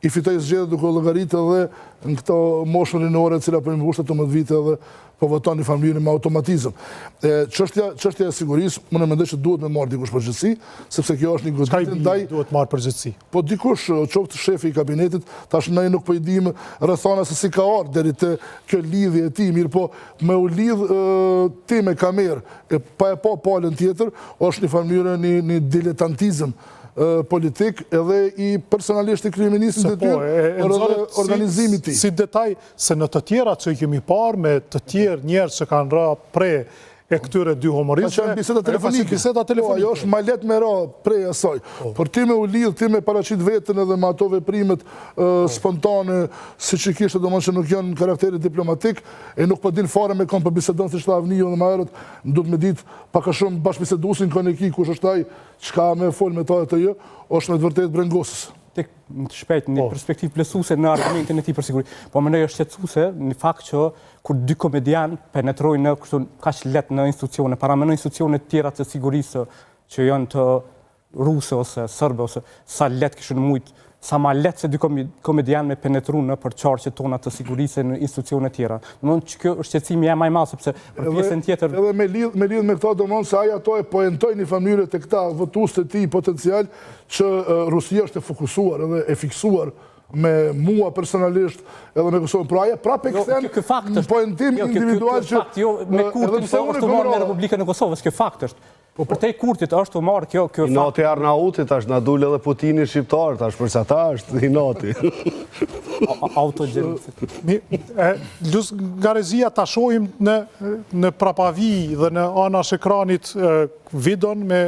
i fitoj zgjedhjet duke llogaritë edhe në këto moshën rinore e cila po i mbush 18 vite edhe po voton një familje me automatizëm. Çështja e sigurisë, unë mendoj se duhet me marrë dikush përgjegjësi, sepse kjo është një goditje ndaj duhet marrë përgjegjësi. Po dikush, qoftë shefi i kabinetit, tash ne nuk po i dimë rrethana se si ka ardhur deri te kjo lidhje e tij, mirë po me u lidh ti me kamerë e pa palën tjetër, është një farë një diletantizëm politik edhe i personalisht i kryeministit të tjerë organizimi ti. Si detaj, se në të tjera që i kemi parë me të tjerë njerë që kanë ra pre e këtyre dy humoristëve. Ka qenë biseda telefonike. Ajo është ma let me ra prej asaj. Por ti me u lidh, ti me paraqit vetën edhe me ato veprimet spontane, si që kishte domosht që nuk janë karakteri diplomatik, e nuk po din fare me kom për bisedon si shta Avniju dhe ma herët, duhet me ditë paka shumë bashkëbisedusin koneki, kush është ai, çka me fol me ta e të jë, është me të vërtet brengosës. Tek të shpejt një perspektivë plotësuese në argumentin e tij për siguri. Po mendoj është shqetësuese në fakt që kur dy komedian penetrojnë në kështu kaq lehtë në institucione, para në institucione të tjera të sigurisë që janë të ruse ose serbe ose sa lehtë kishin mujt, sa ma lehtë se dy komedian me penetru në përçarqet tona të sigurisë në institucione të tjera. Domthonë që kjo është shqetësimi jam më i madh sepse për pjesën tjetër edhe me lidh me këto domthonë se ai ato e poentojnë në familje të këta votues të tij potencial që Rusia është e fokusuar edhe e fiksuar me mua personalisht edhe me Kosovën. Pra ajo prapë kthen në poentim individual që me kurtin se është marrë me Republikën e Kosovës, kjo fakt është. Po për te kurtit është të marrë kjo fakt. I nati Arnautit, tash na dule edhe Putini shqiptar, tash përsa ta është i nati. Autogjenicit. Lus Garezia ta shohim në prapavi dhe në anash ekranit videon me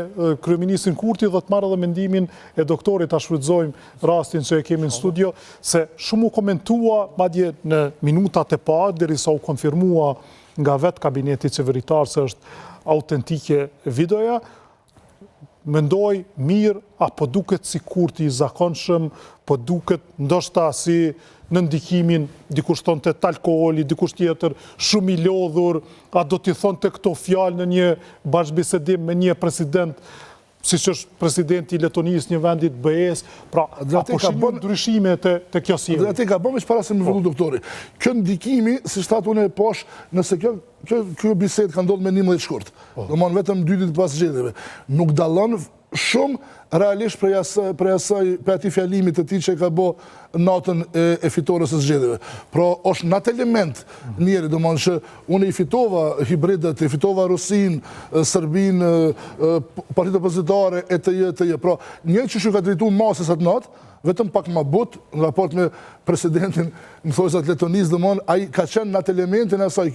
kryeministrin Kurti dhe të marrë edhe mendimin e doktorit, ta shfrytëzojmë rastin që e kemi në studio, se shumë u komentua, madje në minutat e parë, derisa u konfirmua nga vetë kabineti qeveritar se është autentike videoja, mendoj mirë, apo duket si Kurti i zakonshëm, po duket ndoshta si në ndikimin, dikush thonte të alkoholi, dikush tjetër shumë i lodhur, a do t'i thonte këto fjalë në një bashkëbisedim me një president, si që është presidenti i Letonisë një vendit BE-s, pra apo shimë ndryshime të kjo si. Dhe ka bëmë që para se më vëllu doktori. Kjo ndikimi, si shtatë unë e posh, nëse kjo bised ka ndodhë me 11 shkurt, do mon vetëm 2 ditë pas zgjedhjeve, nuk dallon shumë realisht për ati fjalimit të ti që ka bo natën e fitores e zgjedhjeve. Pra, është në atë element njeri, do mon që unë i fitova hibridet, i fitova Rusin, Serbin, partitë opozitare, e të jë. Pra, një që ka drejtu masës atë natë, vetëm pak ma but, në raport me presidentin në thojzat Letonisë, do mon, a i ka qenë në atë elementin e asaj.